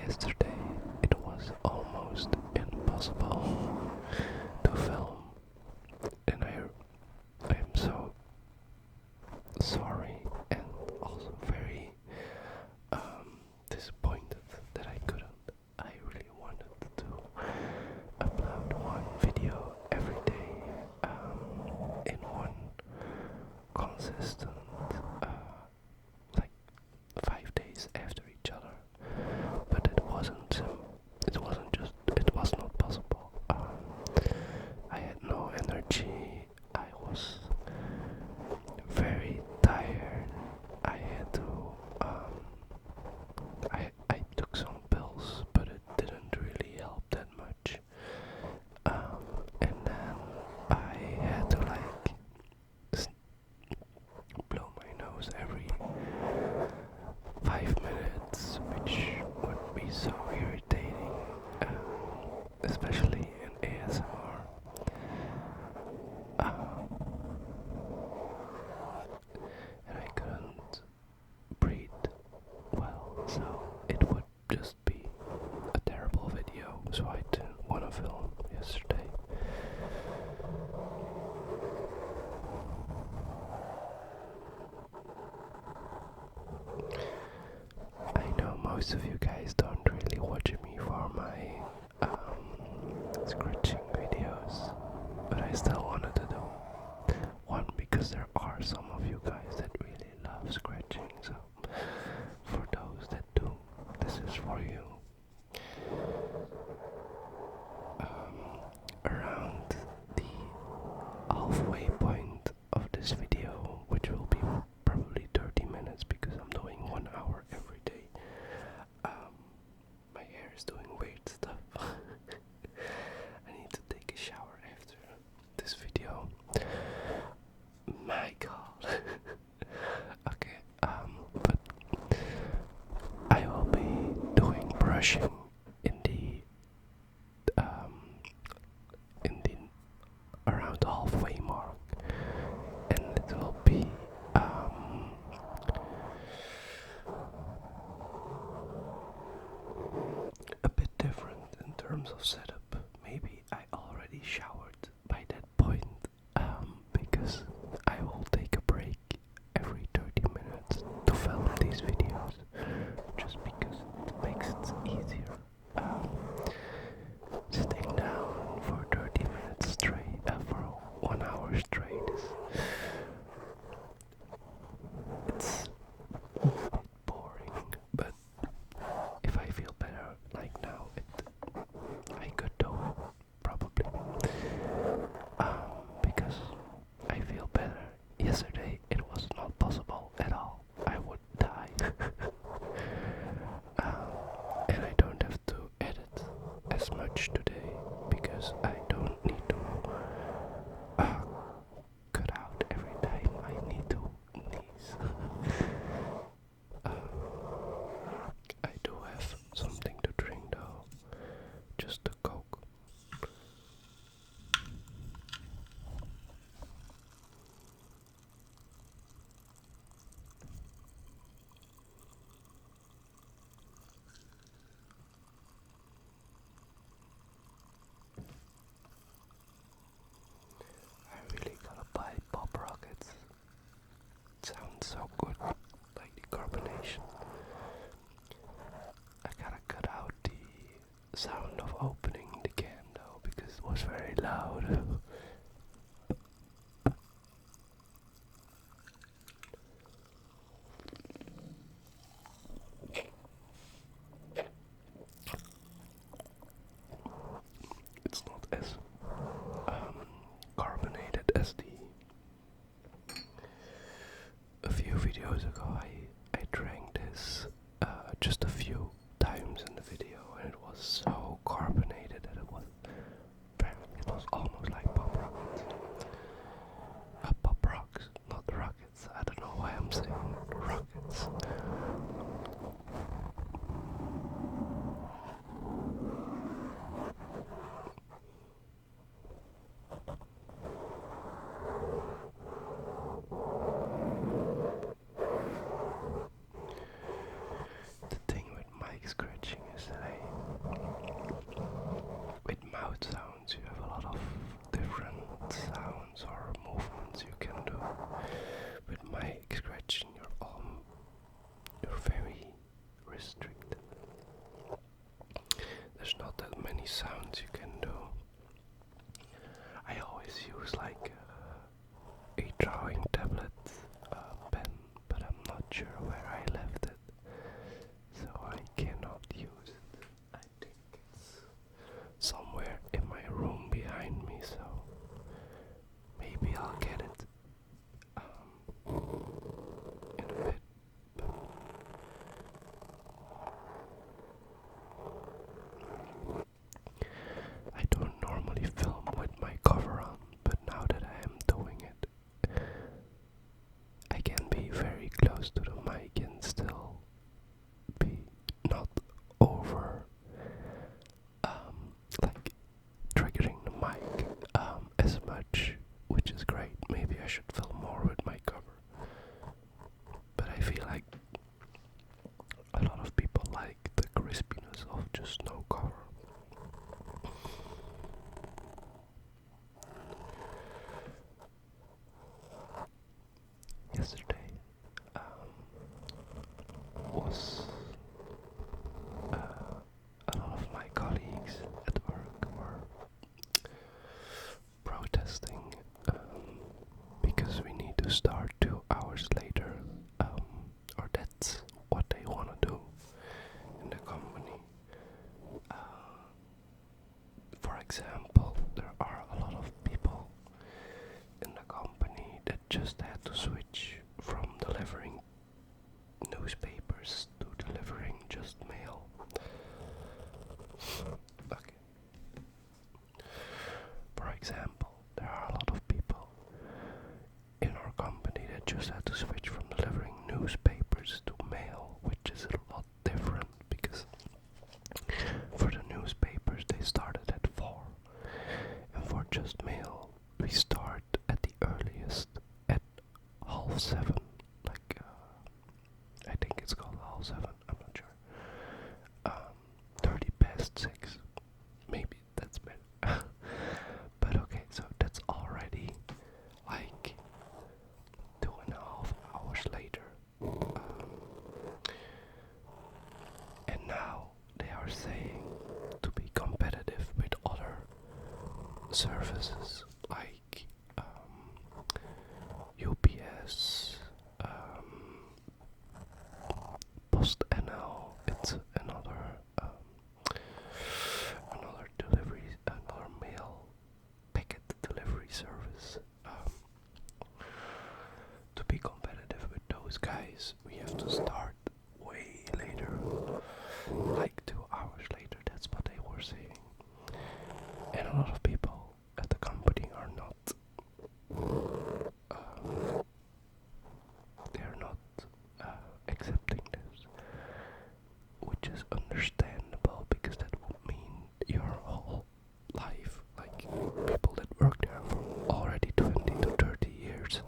yesterday it was almost impossible to film, and I am so sorry and also very disappointed that I couldn't. I really wanted to upload one video every day in one consistent like 5 days after each other, but it wasn't just, it was not possible. I had no energy. I was very tired. I had to I took some pills, but it didn't really help that much. And then I had to like blow my nose every 5 minutes, which would be so irritating, especially in ASMR. And I couldn't breathe well, so it would just be a terrible video, so I didn't want to film yesterday. I know most of you guys don't really watch me for my scratching videos, but I still wanted to do one because there are some of you guys that really love scratching, so for those that do, this is for you. Around the halfway point of this video, which will be probably 30 minutes because I'm doing 1 hour every day, my hair is doing weird stuff. I need to take a shower after this video. My god. Okay, but I will be doing brushing in the around the halfway mark, and it will be a bit different in terms of setup. Maybe I already showered by that point, because I will take a break every 30 minutes to film these videos, just because it makes it easier. Sitting down for 30 minutes straight, for 1 hour straight, it's boring. But if I feel better, like now, I could do it probably, because I feel better. Yesterday it was not possible at all. I would die. And I don't have to edit as much today because I don't need to cut out every time I need to sneeze. I do have something to drink though, just a Coke. I really gotta buy Pop Rockets. It sounds so good, like the carbonation. I gotta cut out the sound of opening the can though, because it was very loud. It's not as carbonated as a few videos ago. I drank this just a few times in the video, and it was so carbonated that it was almost like Pop Rockets. Pop Rocks, not Rockets. I don't know why I'm saying Rockets. The thing with mic scratching is that restricted. There's not that many sounds you can do. I always use like a drawing tablet pen, but I'm not sure where I left it, so I cannot use it. I think it's somewhere in my room behind me, so maybe I'll get it in a bit. I don't normally film with my cover on, but now that I am doing it, I can be very close to the mic and still be not over like triggering the mic as much, which is great. Maybe I should film more with my cover, but I feel like a lot of people like the crispiness of just no cover. Yesterday was a lot of my colleagues at work were protesting because we need to start 2 hours later, or that's what they want to do in the company. For example, there are a lot of people in the company that just had to switch from delivering newspapers to delivering just mail. Okay. For example, there are a lot of people in our company that just had to switch from delivering newspapers to mail, which is a lot different because for the newspapers they started at 4, and for just mail we start at the earliest at 6:30. Like I think it's called 6:30. I'm not sure. 6:30. Maybe that's better. But okay, so that's already like 2.5 hours later. And now they are saying to be competitive with other services like UPS, Post NL. It's another delivery, another mail packet delivery service. To be competitive with those guys, we have to start way later, like 2 hours later. That's what they were saying, and a lot of people at the company are not. They're not accepting this, which is understandable because that would mean your whole life, like people that work there for already 20 to 30 years.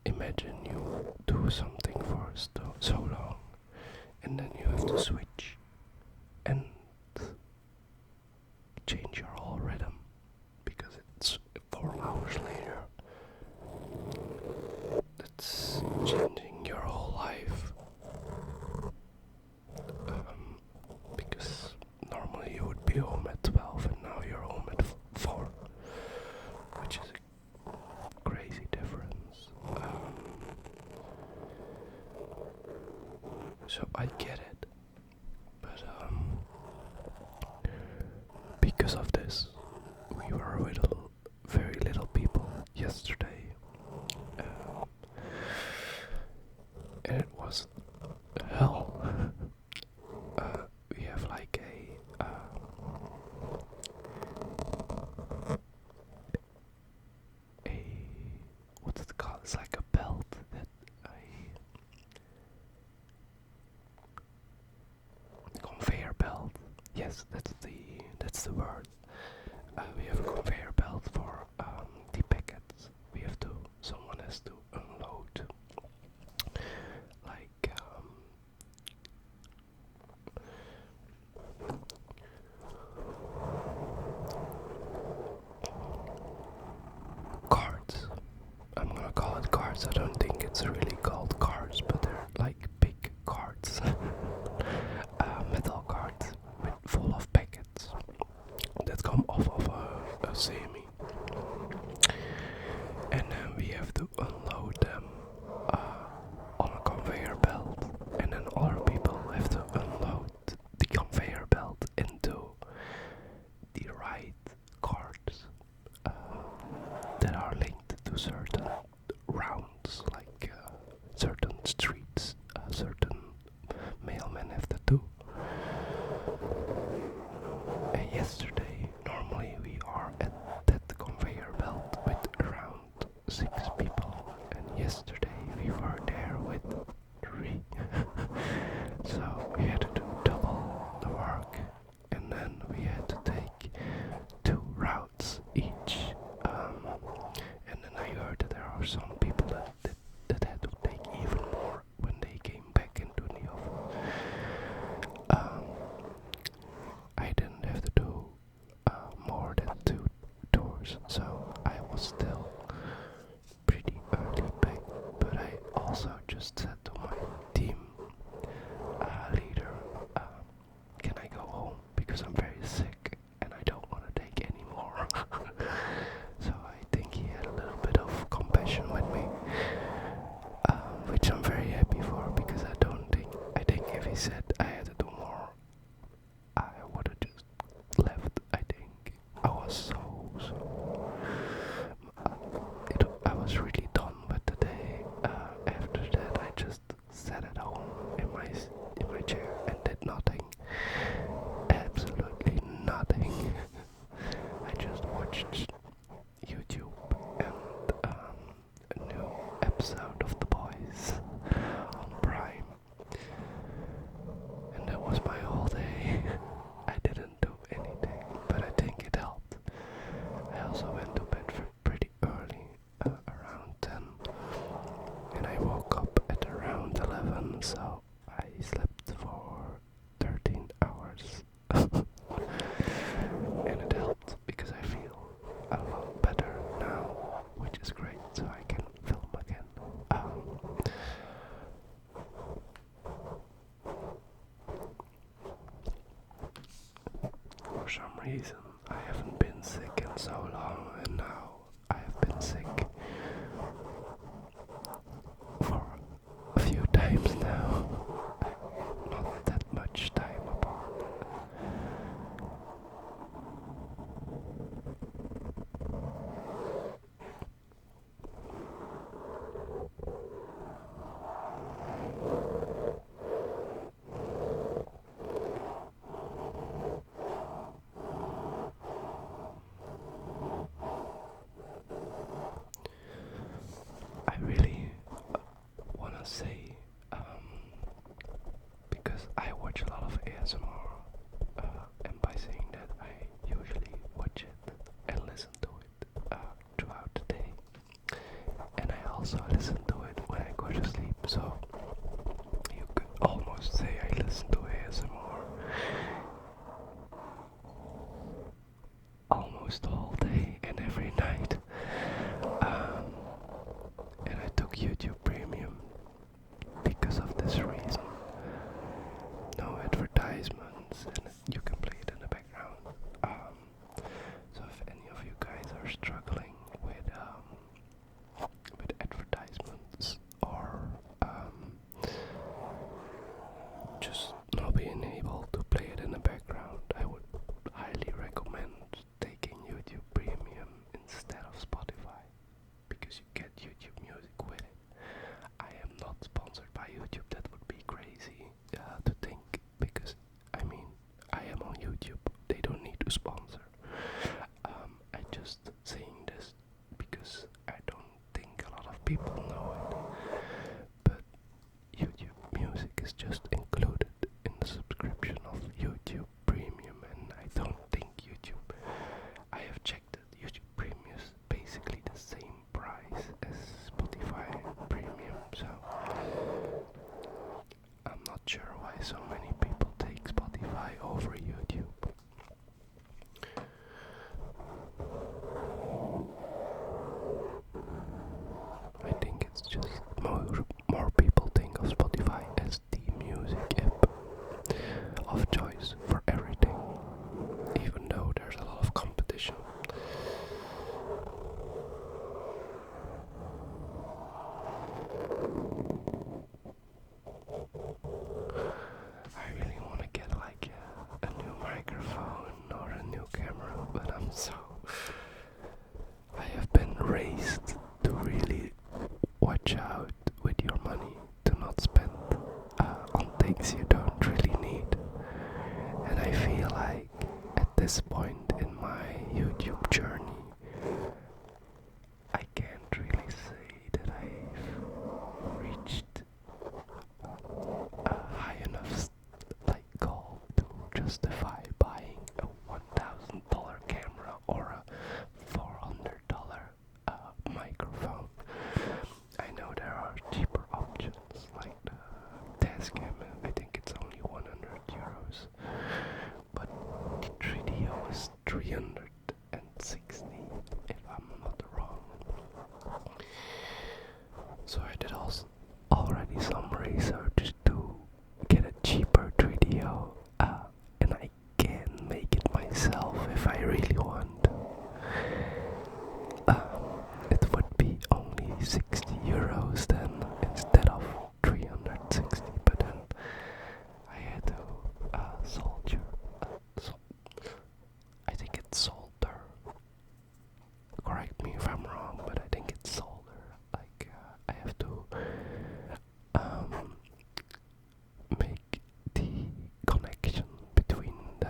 Imagine you do something for so long and then you have to switch and change your whole rhythm because it's 4 hours later. That's changing your whole life. Because normally you would be home at 12 and now you're home at 4, which is a crazy difference. So I get it, but because of this, we were with very little people yesterday, and it was hell. We have like a what's it called? It's like a belt that conveyor belt. Yes, that's the word. We have a conveyor belt for the packets. Someone has to unload like cards. I'm gonna call it cards. I don't think it's really called cards, but they're like big cards. reason I haven't been sick in so long, and now I have been sick for a few times now. Not that much time apart. I really want to say, because I watch a lot of ASMR, and by saying that I usually watch it and listen to it throughout the day, and I also listen to it when I go to sleep, so you could almost say I listen to ASMR almost all day and every night. And I took YouTube Premium because of this reason. No advertisements, and you can play it in the background. So if any of you guys are struggling with advertisements or just not being able to play it in the background, I would highly recommend taking YouTube Premium instead of Spotify, because you get YouTube Music with it. I am not sponsored by YouTube. That would be crazy to think, because I mean, I am on YouTube. They don't need to sponsor. I just saying this because I don't think a lot of people know it. But YouTube Music is just included in the subscription of YouTube Premium, and I don't think YouTube, I have checked it, YouTube Premium is basically the same price as Spotify Premium, so I'm not sure why so many people take Spotify over YouTube. I think it's just more people think of Spotify as the music app of choice for everything, even though there's a lot of competition. I really want to get like a new microphone or a new camera, but I have been raised to really watch out with your money, to not spend on things you don't really need. And I feel like at this point in my YouTube journey, I can't really say that I've reached a high enough goal to justify buying a $1,000 camera or a $400 microphone. I know there are cheaper options like the Tascam. I think it's only 100 euros, but the 3DO is 360 if I'm not wrong. So I did also already some research to get a cheaper 3DO, and I can make it myself if I really want. It would be only 60 euros then instead of 360, but then I had to solder. I think it's solder. Correct me if I'm wrong, but I think it's solder. I have to make the connection between the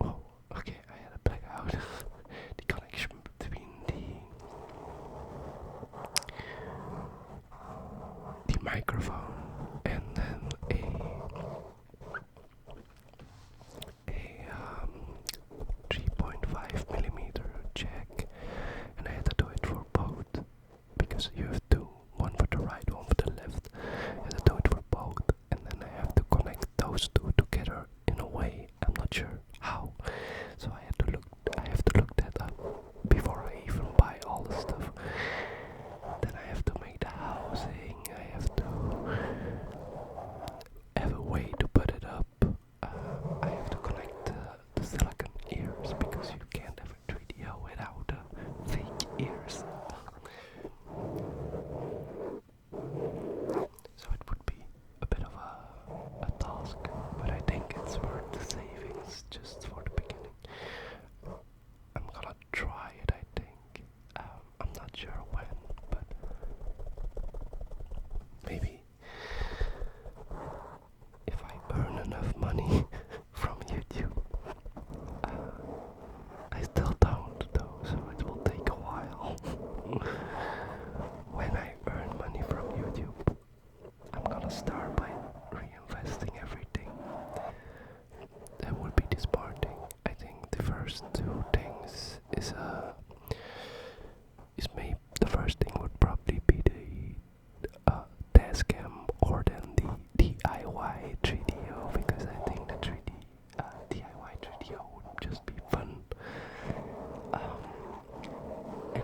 oh, okay, I had a blackout. The connection between the microphone and then a 3.5mm jack, and I had to do it for both because you have two, one for the right, one for the left. I had to do it for both, and then I have to connect those two together in a way. I'm not sure how, so I have to look that up before I even buy all the stuff. Then I have to make the housing. I have to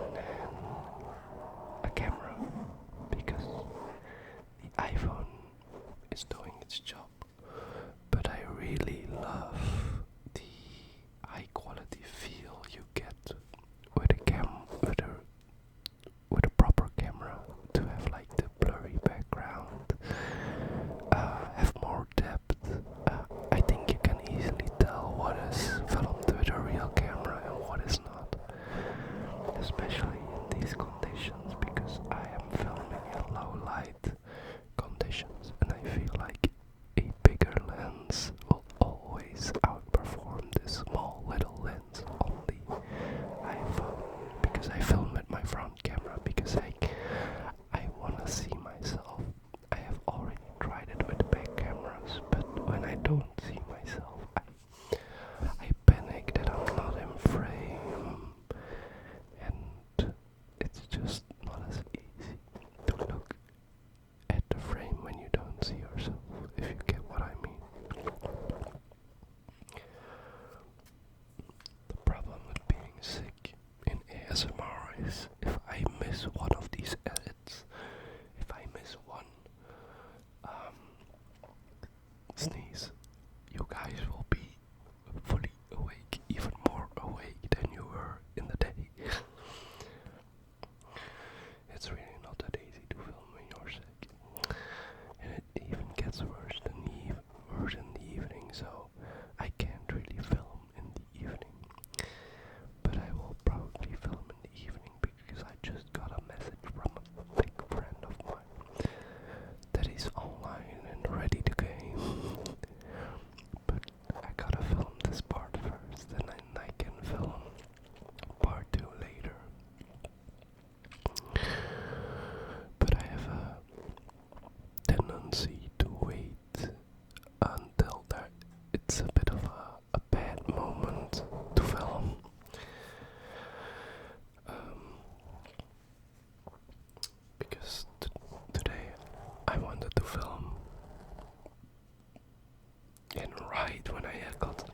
and then a camera, because the iPhone is doing its job. But I really love the high quality feel you get with with a proper camera, to have like the blurry background, have more depth. I think you can easily tell what is filmed with a real camera and what is not, especially in these conditions, because I am filming in low light conditions, and I feel like a bigger lens will always outperform this small little lens on the iPhone, because I film with my front camera, because I want to see myself. I have already tried it with back cameras, but when I don't see myself, I panic that I'm not in frame, and it's just not as easy to look at the frame when you don't see yourself, if you get what I mean. The problem with being sick in ASMR is if I miss one of these edits, if I miss one sneeze, you guys will be fully awake, even more awake than you were in the day. It's really not that easy to film when you're sick, and it even gets worse in the evening, so I can't really film in the evening. But I will probably film in the evening, because I just got a message from a big friend of mine that he's online and ready to game. But I gotta film this part first, and then I can film part 2 later. But I have a tendency to wait until it's a bit of a bad moment to film. Because today I wanted to film, and right when I had got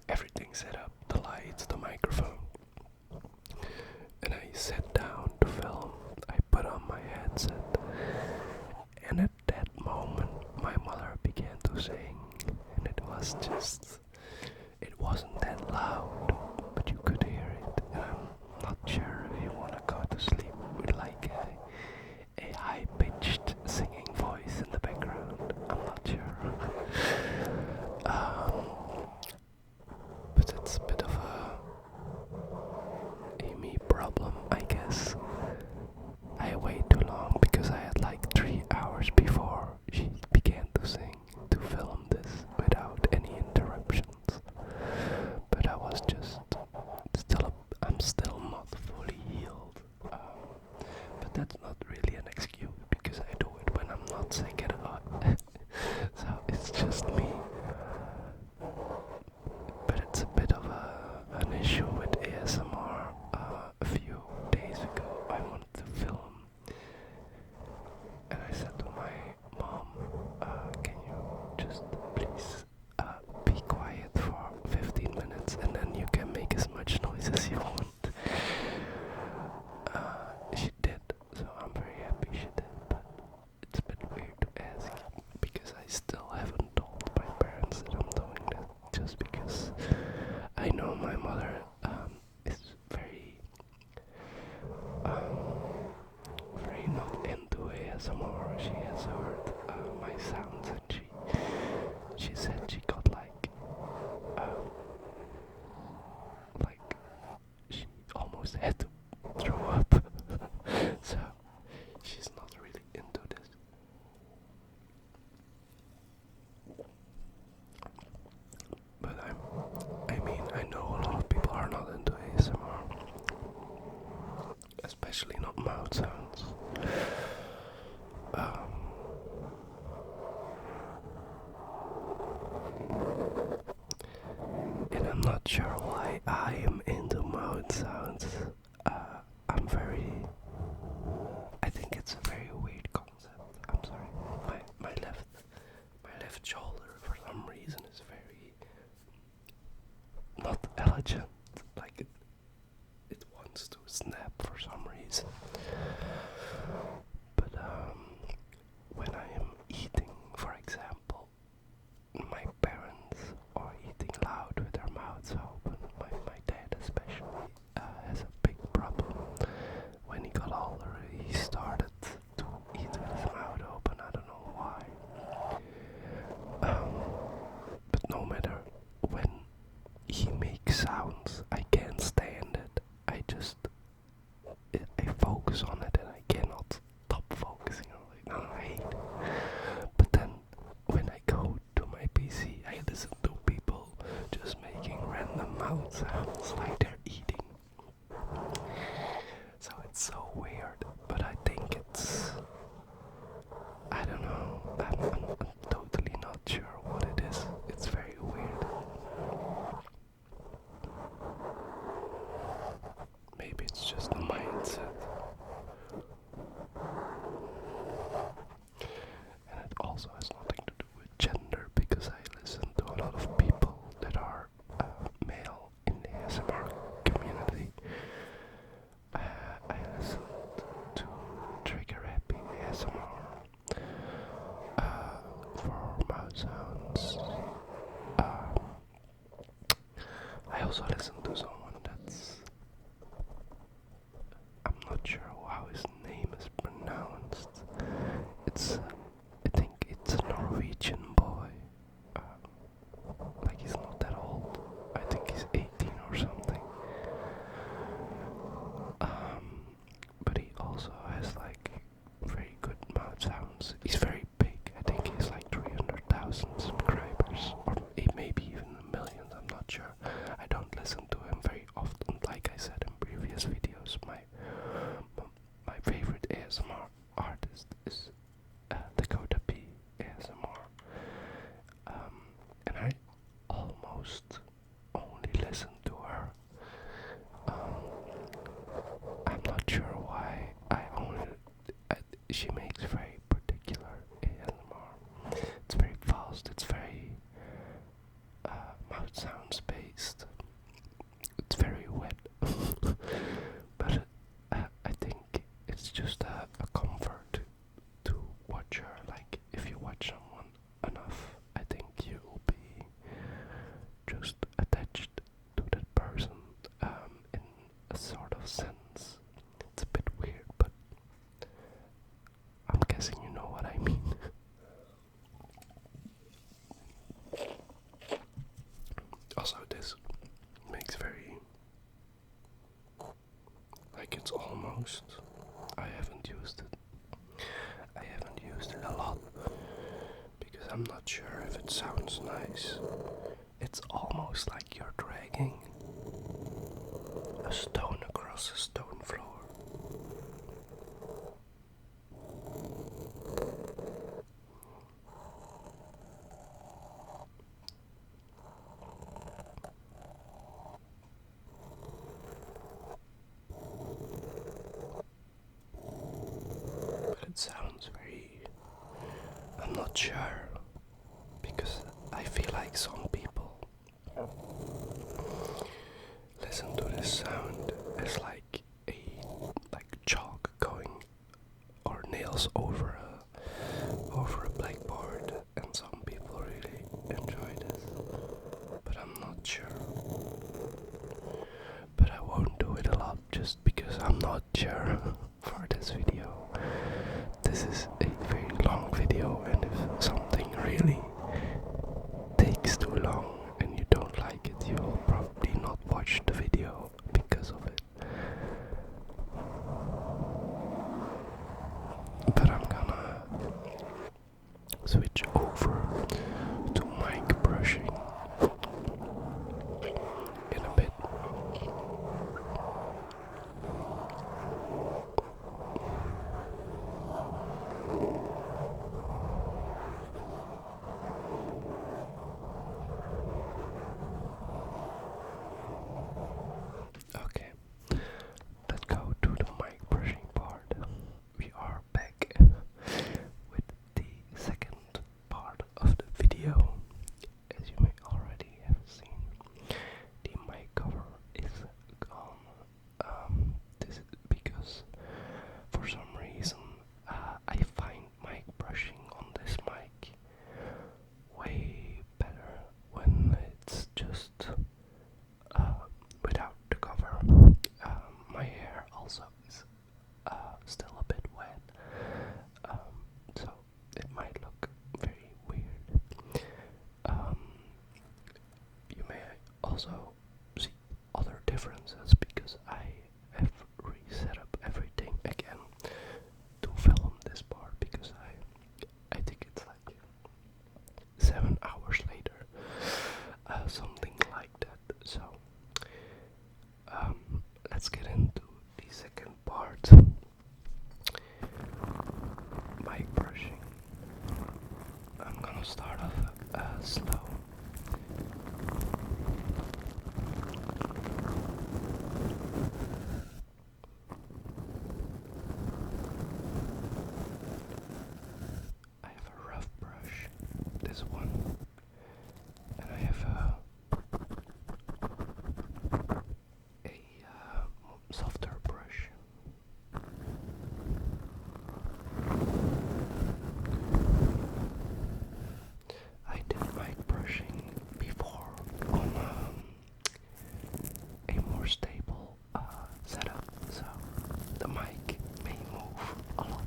everything set up, the lights, the microphone, and I sat down to film, I put on my headset, and at that moment my mother began to sing, and it wasn't that loud, but you could hear it, and I'm not sure if you want to go to sleep with like a high-pitched singing voice in the background. I'm not sure. But it's a bit of a me problem, I guess. I wait too long, because I had like 3 hours before she began to sing to film this without any interruptions. But I was just I'm still not fully healed. But that's not really an excuse, because I do it when I'm not sick at all. So it's just me. But it's a bit of an issue with ASMR. A few days ago I wanted to film, and I said to my mom, can you just please be quiet for 15 minutes, and then you can make as much noise as you want. She did, so I'm very happy she did, but it's a bit weird to ask, because I still haven't told my parents that I'm doing that, just because I know my mother is very not into ASMR. She has heard my sounds, and she said she got like she almost had to throw up. So she's not really into this. But I know a lot of people are not into ASMR, especially not mouth sounds. And I'm not sure why I am into mouth sounds. I think it's a very weird concept. I'm sorry. My left shoulder for some reason is very not elegant. Like it wants to snap days. But when I am eating, for example, my parents are eating loud with their mouths open. My dad especially has a big problem. When he got older, he started to eat with his mouth open. I don't know why. But no matter when he makes sounds, I can't stand it. I focus on it and I cannot stop focusing on it. No, I hate it. But then when I go to my PC, I listen to people just making random mouth sounds like they're eating. So it's so weird, but I think I don't know, I'm totally not sure what it is. It's very weird. Maybe it's just a mindset. And it also has nothing to do with gender, because I listen to a lot of people that are male in the ASMR community. I listened to Trigger Happy ASMR for mouth sounds. I also listened to someone I'm not sure how his name is pronounced. I think it's a Norwegian boy. Like he's not that old. I think he's 18 or something. But he also has like very good mouth sounds. He's very big. I think he's like 300,000 subscribers, or maybe even millions. I'm not sure. I don't listen to him very often. Like I said in previous videos, my favorite ASMR artist is Dakota P ASMR, and I almost only listen to her. I'm not sure why. She makes very particular ASMR. It's very fast. It's very mouth sounds based. It's very wet. But I think it's just a comfort to watch her. Like, if you watch someone enough, I think you will be just attached to that person in a sort of sense. It's a bit weird, but I'm guessing you know what I mean. Also, this makes very, like, it's almost, I haven't used it a lot because I'm not sure if it sounds nice. It's almost like you're dragging a stone across a stone floor. But it sounds very, I'm not sure, because I feel like some people listen to this sound as like chalk going, or nails over a blackboard, and some people really enjoy this, but I'm not sure. But I won't do it a lot just because I'm not sure for this video. This is a very long video, and if something really takes too long and you don't like it, you will probably not watch the video because of it. But I'm gonna switch over to mic brushing in a bit. slow. I have a rough brush, this one, and I have a softer brush. I did mic brushing before on a more stable setup, so the mic may move a lot.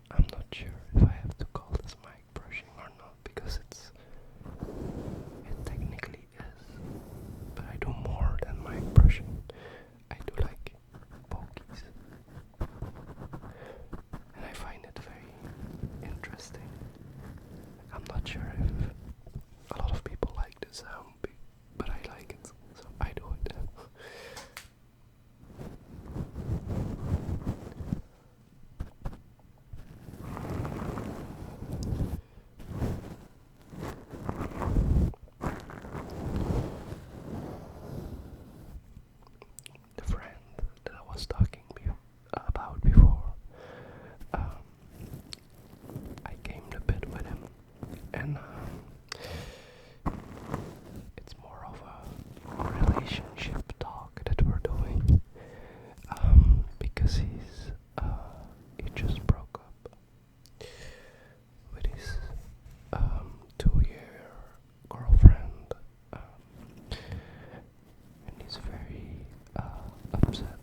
I'm not sure if I have to call this mic brushing or not because it technically is, but I do more than mic brushing. I do like pokies, and I find it very interesting. I'm not sure if a lot of people like the sound, but I like it, so I do it. The friend that I was talking about before, I gamed a bit with him, and it's more of a relationship talk that we're doing, because he just broke up with his 2-year girlfriend, and he's very upset.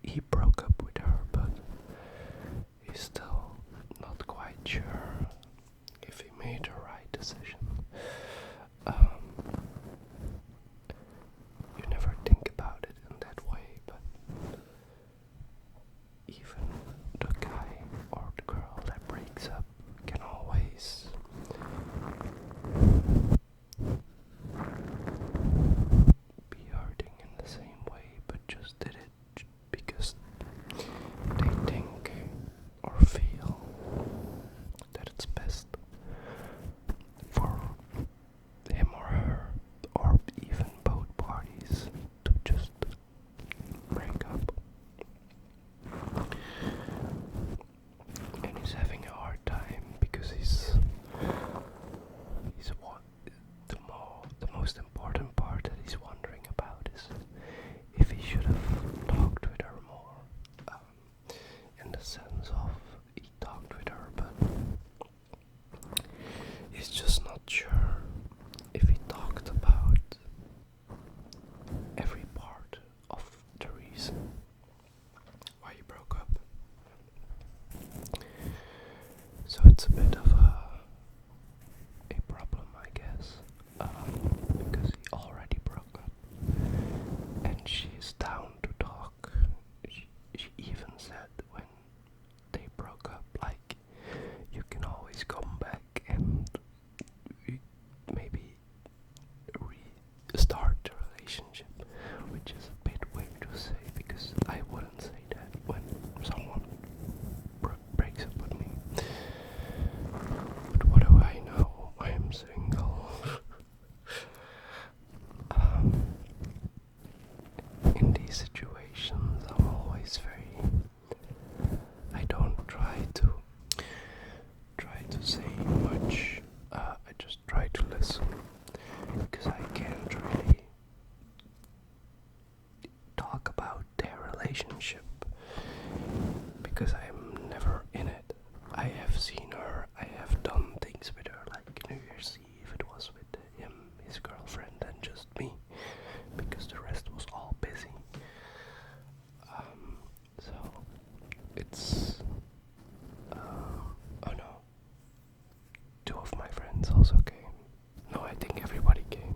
He broke up with her, but he's still not quite sure if he made the right decision. You never think about it in that way, but even the guy or the girl that breaks up can always be hurting in the same way, but just did it because they think or feel it's a bit of a problem, I guess, because he already broke up, and she's down to talk. She even said when they broke up, like, you can always come back and maybe restart the relationship, which is a bit weird to say because I wouldn't say that when someone breaks up with me. But what do I know? I am single. In these situations, I'm always I don't try to say much. I just try to listen because I can't really talk about their relationship because I'm never in it. I have seen her, I have done things with her, like New Year's Eve it was with him, his girlfriend, and just me, because the rest was all busy. So it's oh no, two of my friends also came. No, I think everybody came.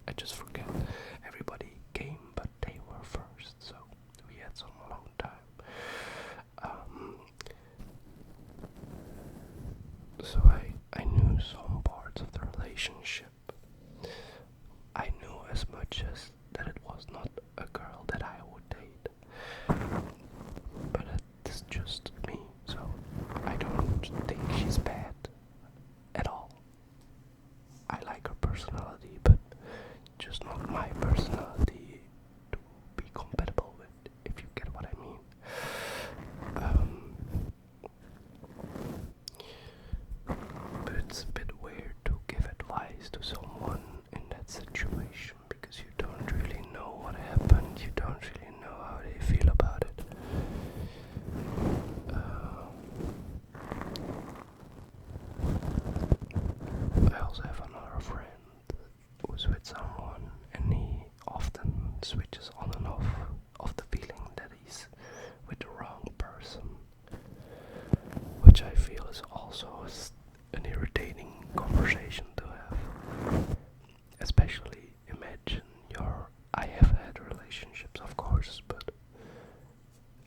I just forget. Everybody came, but they were first, so we had some long time. So I knew some parts of the relationship. I knew as much as that it was not a girl that I would date, but it's just me, so I don't think she's bad at all. I like her personality, but just not my personality to be compatible with, if you get what I mean. But it's a bit weird to give advice to someone in that situation because you don't really know what happened, you don't really know how they feel about it. I also have another friend who's with someone and he often switches on and off of the feeling that he's with the wrong person, which I feel is also an irritating conversation to have. Especially imagine I have had relationships, of course, but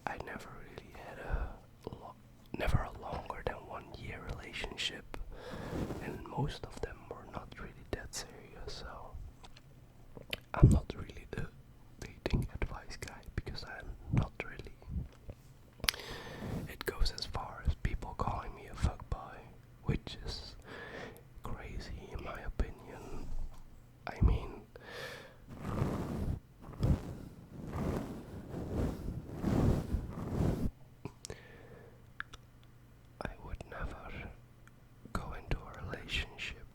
I never really had never a longer than 1 year relationship, and most of them were not really that serious, so I'm not really the dating advice guy because I'm not really. It goes as far as people calling me a fuckboy, which is crazy in my opinion. I mean, I would never go into a relationship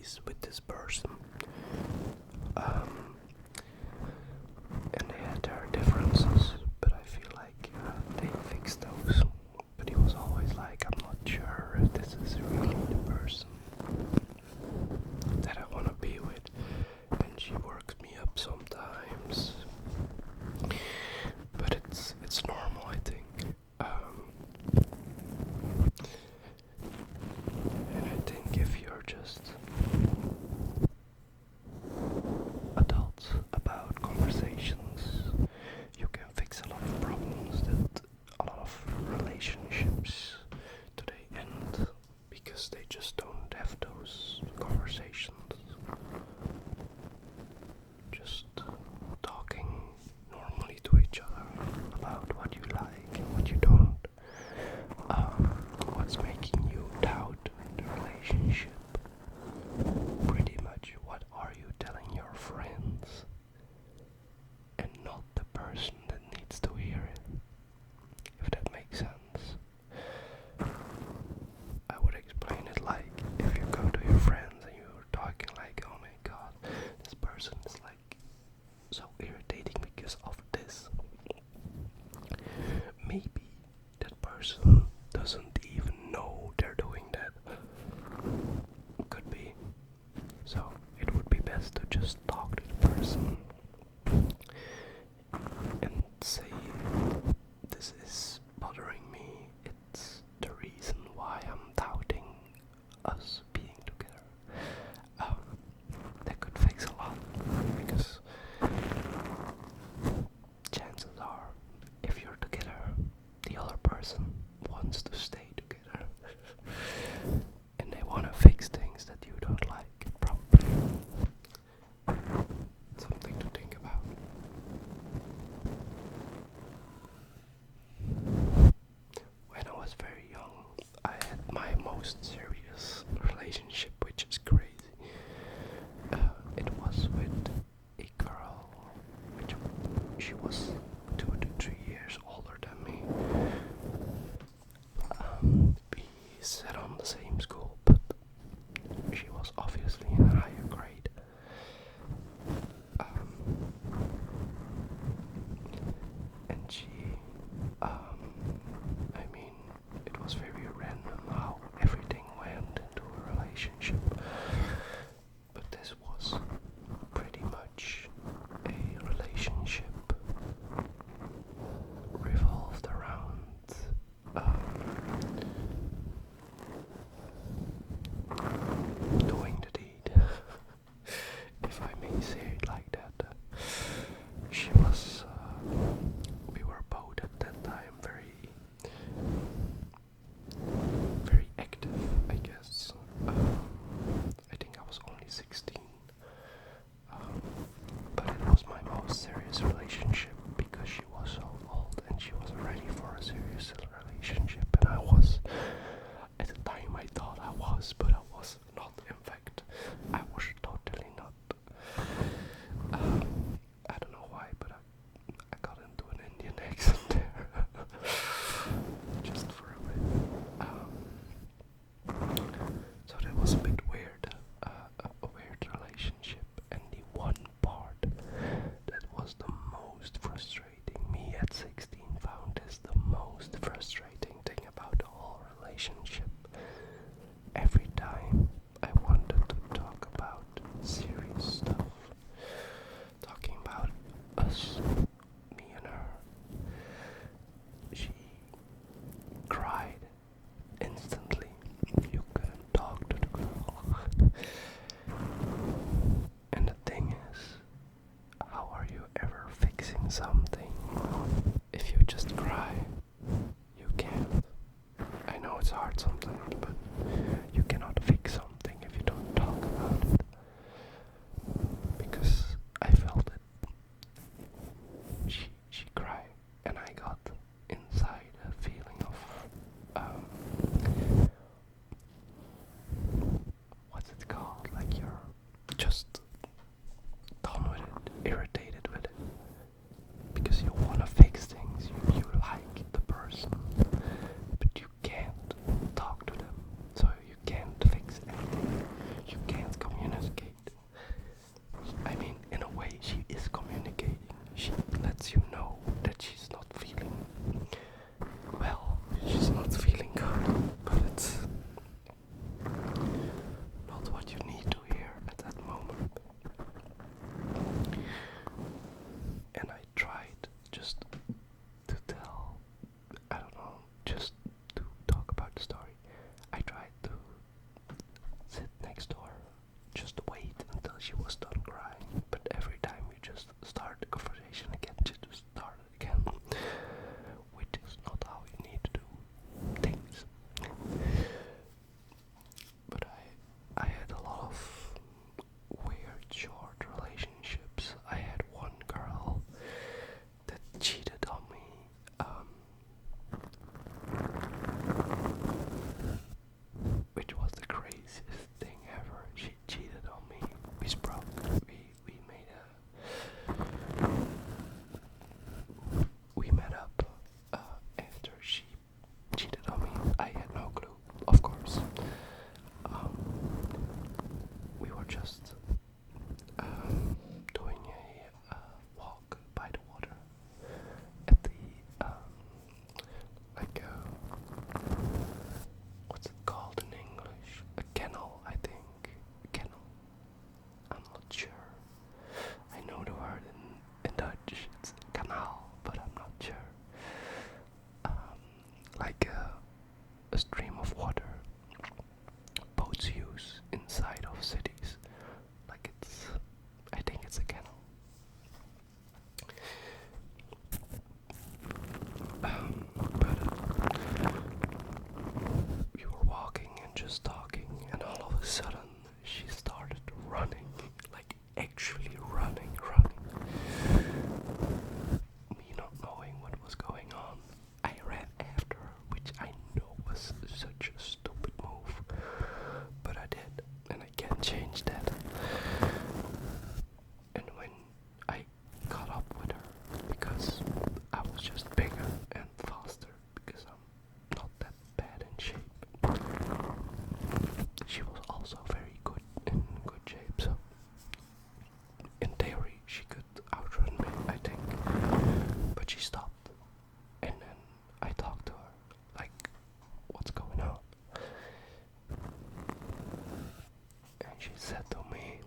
peace with this person. And they had their differences, but I feel like they fixed those. But he was always like, I'm not sure if this is really the person that I want to be with. And she works me up sometimes. But it's normal, I think. And I think if you're just adults about conversations, you can fix a lot of problems that a lot of relationships today end because they just don't have those conversations. Just talking normally to each other about what you like and what you don't. What's making you doubt the relationship? Pretty much, what are you telling your friends? And not the person that needs to hear it. If that makes sense. I would explain it like if you go to your friends and you're talking like, oh my god, this person is like so irritating because of this. Maybe that person doesn't even know they're doing that. Could be. So it would be best to just talk to the person and say, this is bothering me. It's the reason why I'm doubting us being together. That could fix a lot, because chances are, if you're together, the other person wants to stay together. And they want to fix things that you don't like, probably. Something to think about. When I was very young, I had my most serious relationship, which is crazy. It was with a girl, which she was 2 to 3 years older than me. We sat on the same school, but she was obviously in a higher grade. And she, I mean, it was very random how everything went into a relationship. But this was pretty much a relationship revolved around doing the deed, if I may say it like that. She was, we were both at that time very, very active, I guess. I think I was only 16. But it was my most serious relationship because she was so old and she was ready for a serious relationship, and I was. At the time I thought I was, but I was not. In fact, I was totally not. I don't know why, but I got into an Indian accent there. Just for a bit. So that was a bit weird. A weird relationship. And the one part that was the most frustrating, me at 16 found this the most frustrating thing about the whole relationship. Every time I wanted to talk about serious stuff, talking about us, me and her, she cried instantly. You couldn't talk to the girl. And the thing is, how are you ever fixing something if you just cry? You can't. I know it's hard sometimes, but you cannot fix something if you don't talk about it. Because I felt it. She cried, and I got inside a feeling of what's it called? Like you're just done with it, irritated with it, because you want to fix things. You like the person, but you can't talk to them, so you can't fix anything. You can't communicate. she was done crying, but every time we just start the conversation again, she just started again, which is not how you need to do things. But I had a lot of weird short relationships. I had one girl that cheated on me. Which was the craziest thing ever. She cheated on me. We spoke. We met up after she cheated on me. I had no clue, of course. We were just doing a walk by the water at the what's it called in English? A kennel, I think. A kennel. I'm not sure. I know the word in Dutch. It's canal, but I'm not sure. Like a stream of water boats use inside of cities. Like I think it's a kennel. But we were walking and just talking, and all of a sudden she started running, like actually running. Me not knowing what was going on, I ran after her, which I know was such a stupid move, but I did, and I can't change that. And when I caught up with her, because I was just bigger and faster, because I'm not that bad in shape, she was also very good in good shape, so in theory she could outrun me, I think. But she stopped, and then I talked to her, like, what's going on? And she said to me,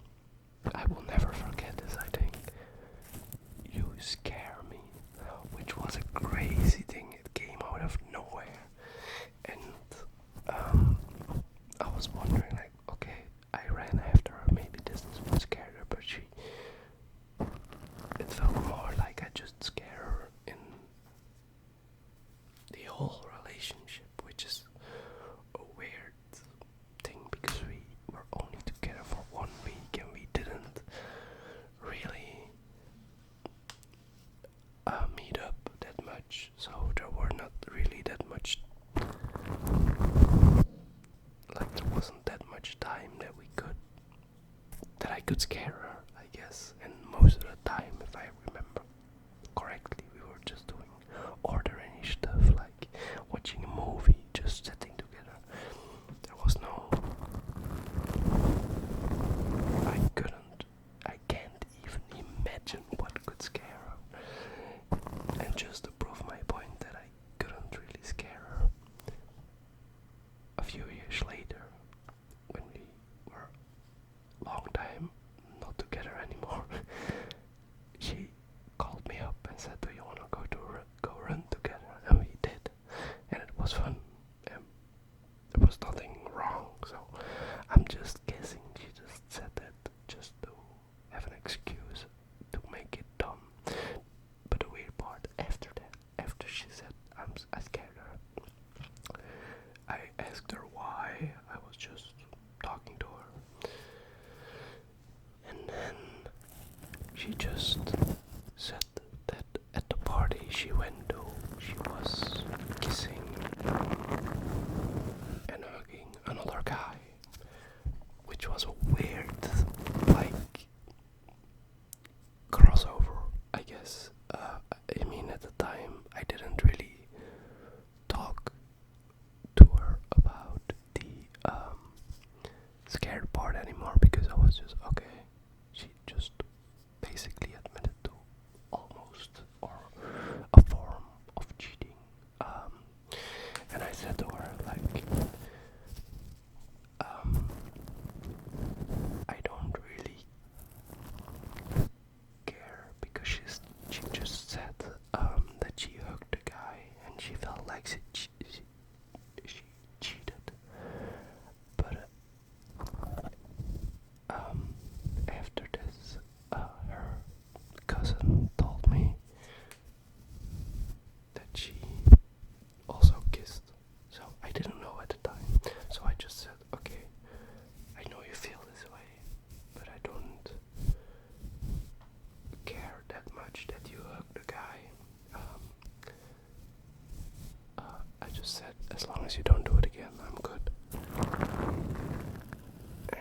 I will never forget this, I think, you scare me, which was a crazy thing. It came out of nowhere, and I was wondering, like, okay, I ran after her, maybe this is what scared her, but it felt more like I just scared her in the whole relationship, which is a weird thing, because we were only together for 1 week and we didn't really meet up that much, so there were not really that much, like there wasn't that much time that I could scare her, I guess. And most of the time, if I remember correctly, we were just doing ordinary stuff, like watching a movie, just sitting together. There was no, I can't even imagine what could scare her. And just to prove my point that I couldn't really scare her, a few years later, when we were long time not together anymore, she called me up and said, do you want to go run together? And we did, and it was fun. There was nothing wrong, so I'm just guessing she just said that just to have an excuse to make it dumb. But the weird part after that, after she said I scared her, I asked her why. I was just talking to her, and then she just said that at the party she went to, she was kissing and hugging another guy, which was a weird, like, crossover, I guess. I mean, at the time, I didn't really talk to her about the scared part anymore, because I was just, okay, she just basically admitted to almost, or a form of cheating. And I said to her, like, I don't really care, because she just said that she hugged the guy and she felt like she cheated. But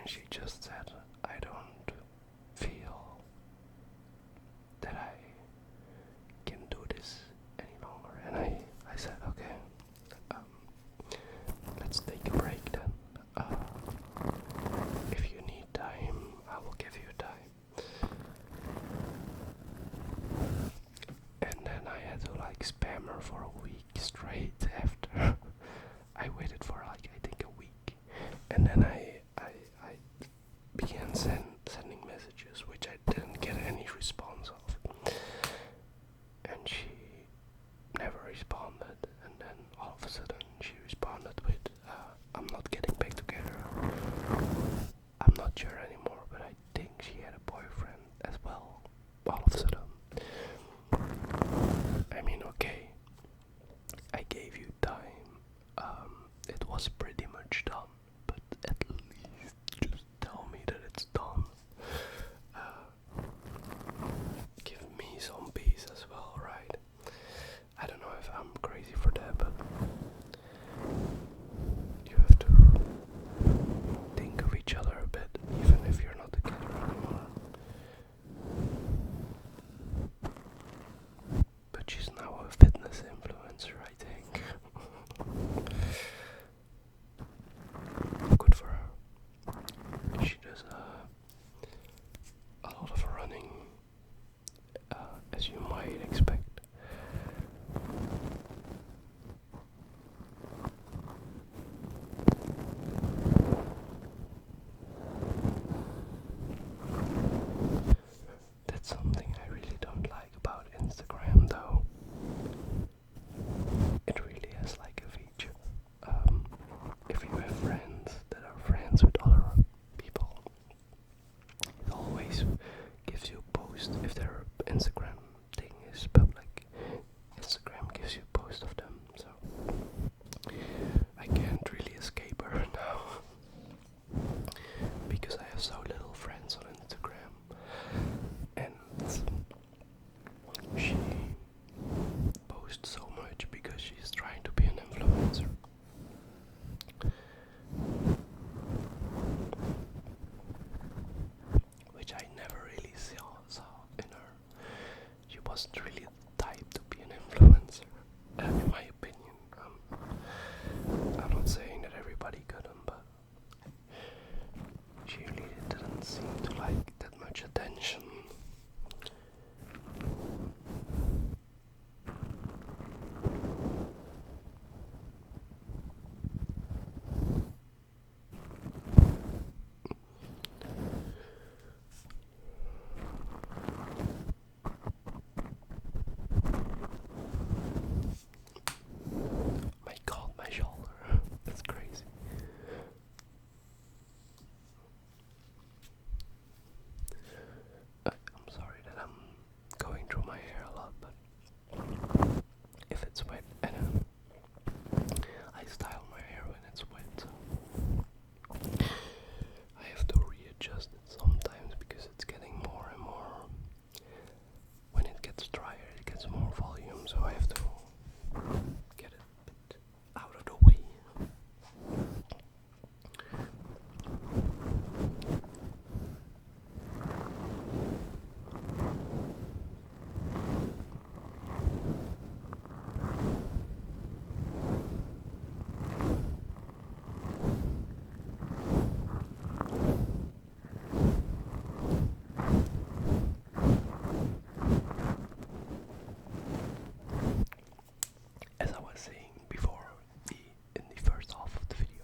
and she just said, I don't feel that I can do this any longer. And I said, okay, let's take a break then. If you need time, I will give you time. And then I had to like spam her for a week straight after. I waited for like I think a week, and then I began sending messages which I didn't get any response of, and she never responded. And then all of a sudden she responded with, I'm not getting back together. I'm not sure anymore, but I think she had a boyfriend as well. All of a sudden. I mean, okay, I gave you time. It was pretty much done, but at least just tell me that it's done. Give me some peace as well, right? I don't know if I'm crazy for that, but you have to think of each other a bit, even if you're not together anymore. But she's now a fitness influencer, I think. Good for her. She does a lot of running, as you might expect. That's something I really don't like about Instagram, though. It really has like a feature. If you have friends that are friends with other people, it always gives you a post. If their Instagram thing is public, Instagram gives you a post of them. So I can't really escape her now because I have so little friends on Instagram, and she posts so much because she's trying to be an influencer. Which I never really saw in her. She wasn't really the type to be an influencer, in my opinion. I'm not saying that everybody couldn't, but she really didn't seem to like that much attention. My God, my shoulder. That's crazy. I'm sorry that I'm going through my hair a lot, but if it's wet, and I style my hair when it's wet, so I have to readjust it sometimes because it's getting more and more. When it gets drier, it gets more volume, so I have to get it a bit out of the way. As I was saying before, in the first half of the video,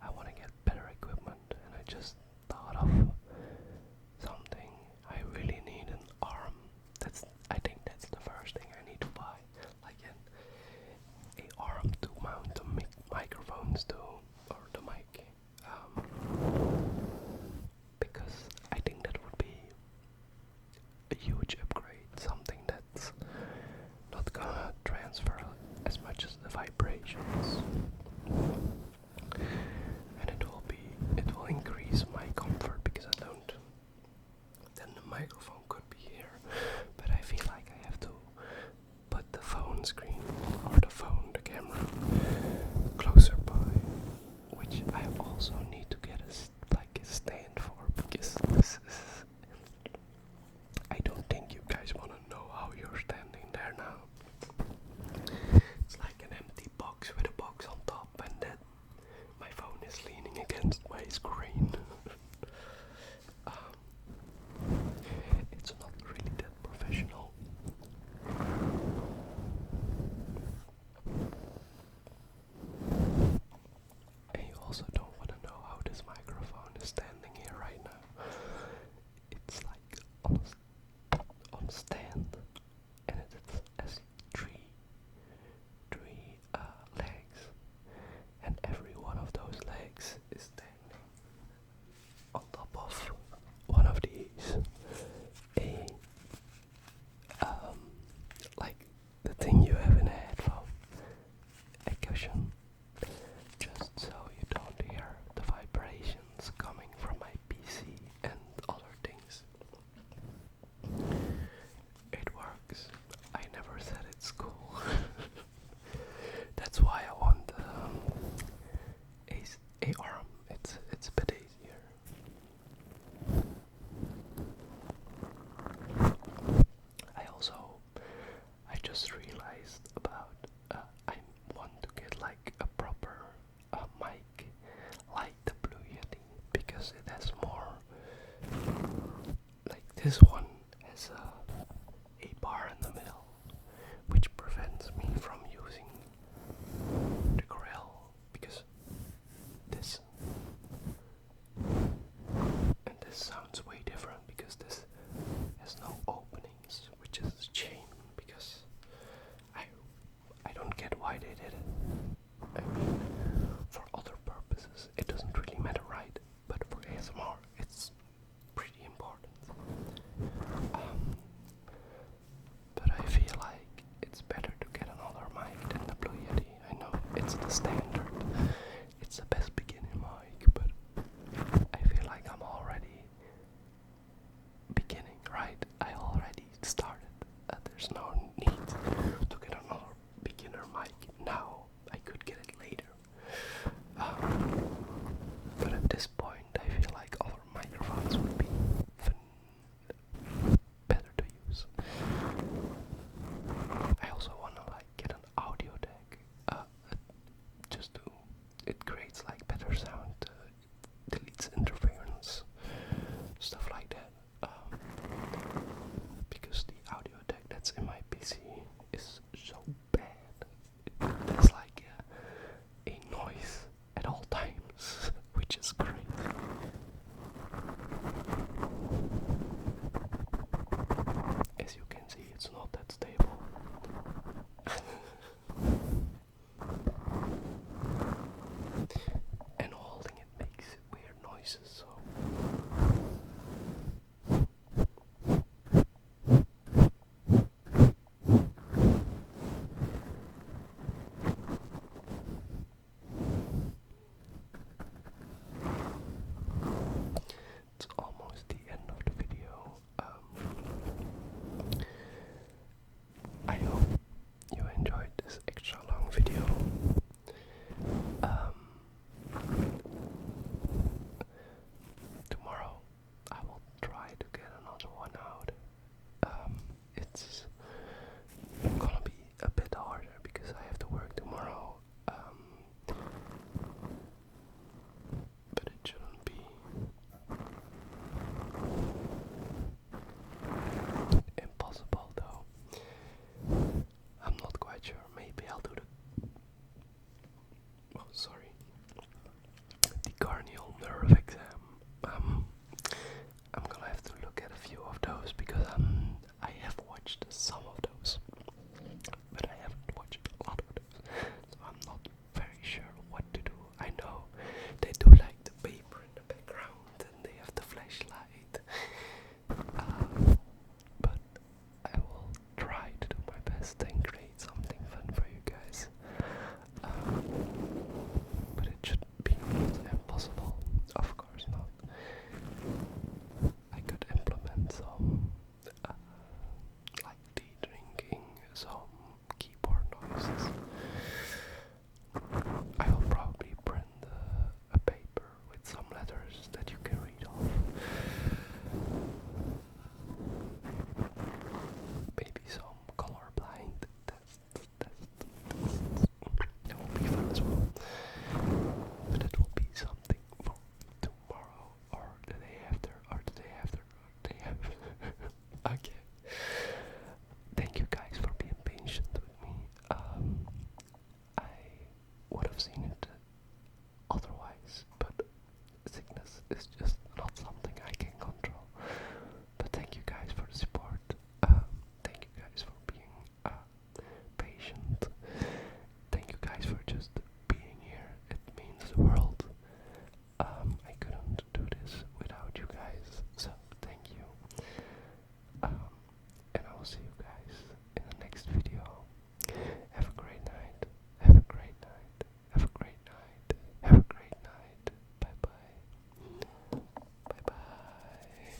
I want to get better equipment, and I just thought of something. I really need an arm. I think that's the first thing I need to buy, like a arm to mount the microphones to, or the mic, because I think that would be a huge upgrade, something that's not gonna transfer as much as the vibrations, and it will increase my comfort because I don't. Then the microphone could be here, but I feel like I have to put the phone screen or the camera closer by, which I also need to get like a This one has a bar in the middle, which prevents me from using the grill because this and this sounds way different because this has no openings, which is a shame because I don't get why they did it. I mean, for other purposes it doesn't really matter, right? But for ASMR it's pretty important. But I feel like it's better to get another mic than the Blue Yeti. I know it's the standard, it's the best beginning mic, but I feel like I'm already beginning, right? I already started. There's no need to get another beginner mic now. I could get it later. But at this point, I feel like other microphones would be better to use. I also wanna get an audio deck, just to it creates better sound, deletes interference, stuff like that. Because the audio deck that's in my PC is so bad. There's a noise at all times, which is great. As you can see, it's not that stable. And holding it makes weird noises, so